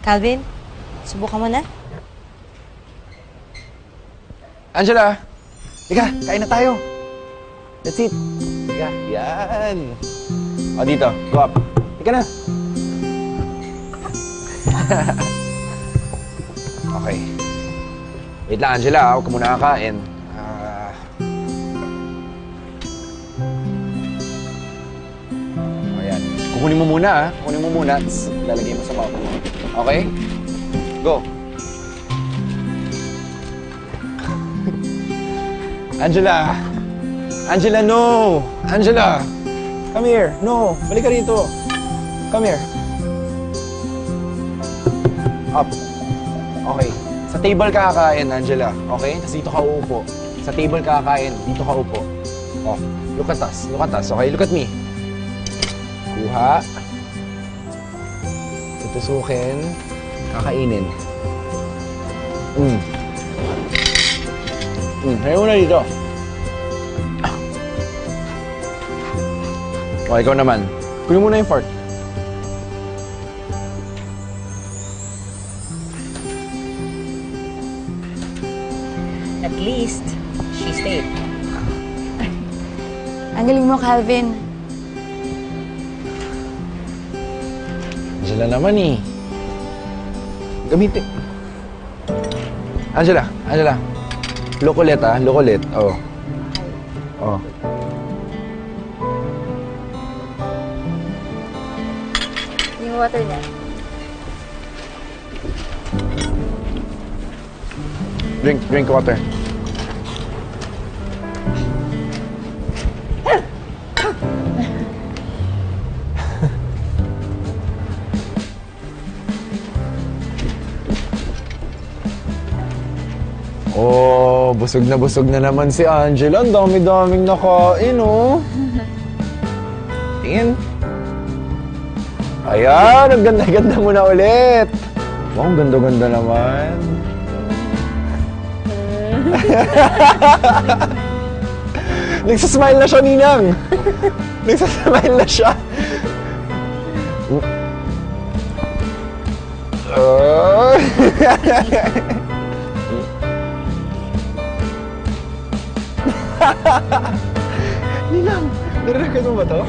Calvin, subukan mo na. Angela! Ika, kain na tayo. That's it. Ika, yan. O, dito. Go up. Ika na. Okay. Wait lang, Angela. Huwag ka muna kakain. Ayan. Kukunin mo muna, ah. Kukunin mo muna. Tapos lalagay mo sa mouth mo. Okay? Go. Angela! Angela, no! Angela! Come here. No. Balik ka rito. Come here. Up. Okay. Sa table ka kakain, Angela. Okay? Tapos dito ka uupo. Sa table ka kakain. Dito ka upo. Oh. Look at us. Look at us. Okay? Look at me. Kuha. Tutusukin. Kakainin. Hayo mo na dito. O, ikaw naman. Kunin mo na yung fork. At least, she stayed. Ang galing mo, Calvin. Angela naman eh. Gamitin. Angela, Angela. Look ulit ah, look ulit. Oh. Oh. Yung water niya. Drink water. Oh, busog na naman si Angela. Ang dami-daming nakain, oh. Tingin. Ayan, ang ganda-ganda mo na ulit. Wow, ang ganda-ganda naman. Nagsasmile na siya, Ninang. Nagsasmile na siya. Oh. Ninang, narinig mo ba to?